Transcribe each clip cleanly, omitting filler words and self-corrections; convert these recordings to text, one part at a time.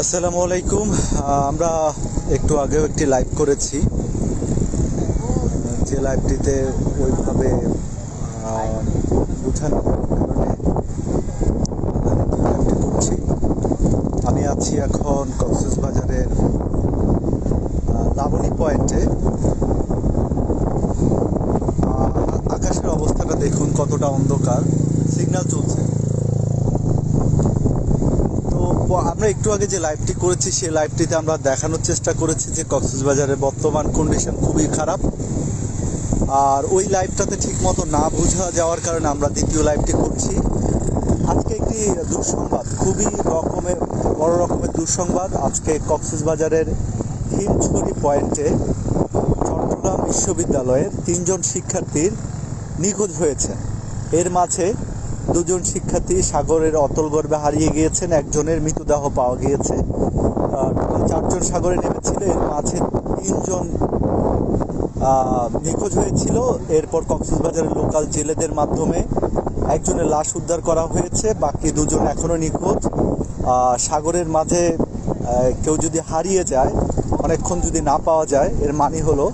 আসসালামু আলাইকুম। আমরা একটু আগেও একটি লাইভ করেছি, যে লাইভটিতে ওইভাবে বোঝানোর কারণে লাইভটি করছি। আমি আছি এখন কক্সবাজারের লাবণী পয়েন্টে। আকাশের অবস্থাটা দেখুন কতটা অন্ধকার, সিগন্যাল চলছে। আমরা একটু আগে যে লাইভটি করেছি সেই লাইভটিতে আমরা দেখানোর চেষ্টা করেছি যে কক্সবাজারের বর্তমান কন্ডিশন খুবই খারাপ। আর ওই লাইভটাতে ঠিকমতো না বোঝা যাওয়ার কারণে আমরা দ্বিতীয় লাইভটি করছি। আজকে একটি দুঃসংবাদ, খুবই বড় রকমের দুঃসংবাদ। আজকে কক্সবাজারের হিমছড়ি পয়েন্টে চট্টগ্রাম বিশ্ববিদ্যালয়ের 3 জন শিক্ষার্থীর নিখোঁজ হয়েছে। এর মাঝে 2 জন শিক্ষার্থী সাগরের অতল গর্ভে হারিয়ে গিয়েছেন, একজনের মৃতদেহ পাওয়া গিয়েছে। টোটাল 4 জন সাগরে নেমেছিল, এর মাঝে 3 জন নিখোঁজ হয়েছিল। এরপর কক্সবাজারের লোকাল জেলেদের মাধ্যমে একজনের লাশ উদ্ধার করা হয়েছে, বাকি 2 জন এখনও নিখোঁজ। সাগরের মাঝে কেউ যদি হারিয়ে যায়, অনেকক্ষণ যদি না পাওয়া যায়, এর মানে হলো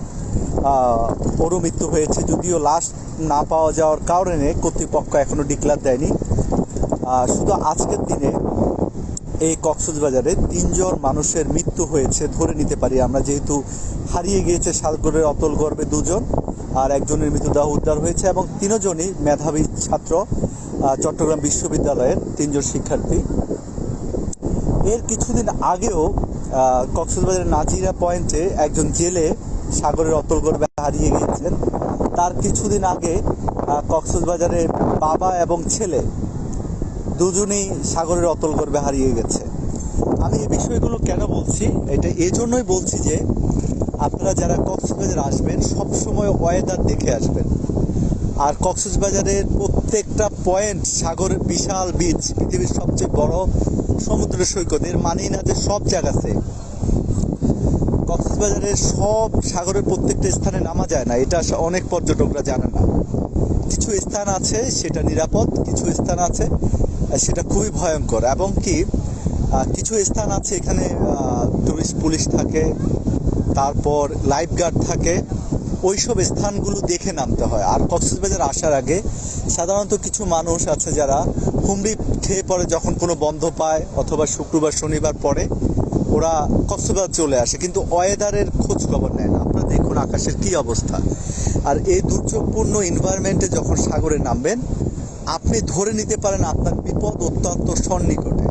ওরও মৃত্যু হয়েছে। যদিও লাশ না পাওয়া যাওয়ার কারণে কর্তৃপক্ষ এখনও ডিক্লেয়ার দেয়নি। শুধু আজকের দিনে এই কক্সবাজারে 3 জন মানুষের মৃত্যু হয়েছে ধরে নিতে পারি আমরা, যেহেতু হারিয়ে গিয়েছে সাগরের অতল গর্ভে 2 জন, আর একজনের মৃতদেহ উদ্ধার হয়েছে, এবং 3 জনই মেধাবী ছাত্র, চট্টগ্রাম বিশ্ববিদ্যালয়ের 3 জন শিক্ষার্থী। এর কিছুদিন আগেও কক্সবাজারের নাজিরা পয়েন্টে একজন জেলে সাগরের অতল গর্ভে হারিয়ে গিয়েছেন। তার কিছুদিন আগে কক্সবাজারে বাবা এবং ছেলে দুজনেই সাগরের অতল গর্ভে হারিয়ে গেছে। আমি এই বিষয়গুলো কেন বলছি, এটা এজন্যই বলছি যে আপনারা যারা কক্সবাজার আসবেন সবসময় ওয়েদার দেখে আসবেন। আর কক্সবাজারের প্রত্যেকটা পয়েন্ট সাগরের বিশাল বিচ, পৃথিবীর সবচেয়ে বড় সমুদ্র সৈকত, এর মানেই না যে সব জায়গাতে কক্সবাজারের সব সাগরের প্রত্যেকটা স্থানে নামা যায় না। এটা অনেক পর্যটকরা জানে না। কিছু স্থান আছে সেটা নিরাপদ, কিছু স্থান আছে সেটা খুবই ভয়ঙ্কর, এবং কি কিছু স্থান আছে এখানে টুরিস্ট পুলিশ থাকে, তারপর লাইফ গার্ড থাকে। ওইসব স্থানগুলো দেখে নামতে হয়। আর কক্সবাজার আসার আগে সাধারণত কিছু মানুষ আছে যারা হুমড়ি খেয়ে পড়ে যখন কোনো বন্ধ পায়, অথবা শুক্রবার শনিবার পরে ওরা কক্সবাজার চলে আসে, কিন্তু ওয়েদারের খোঁজ খবর নেয় না। আপনারা দেখুন আকাশের কি অবস্থা। আর এই দুর্যোগপূর্ণ এনভায়রনমেন্টে যখন সাগরে নামবেন, আপনি ধরে নিতে পারেন আপনার বিপদ অত্যন্ত সন্নিকটে।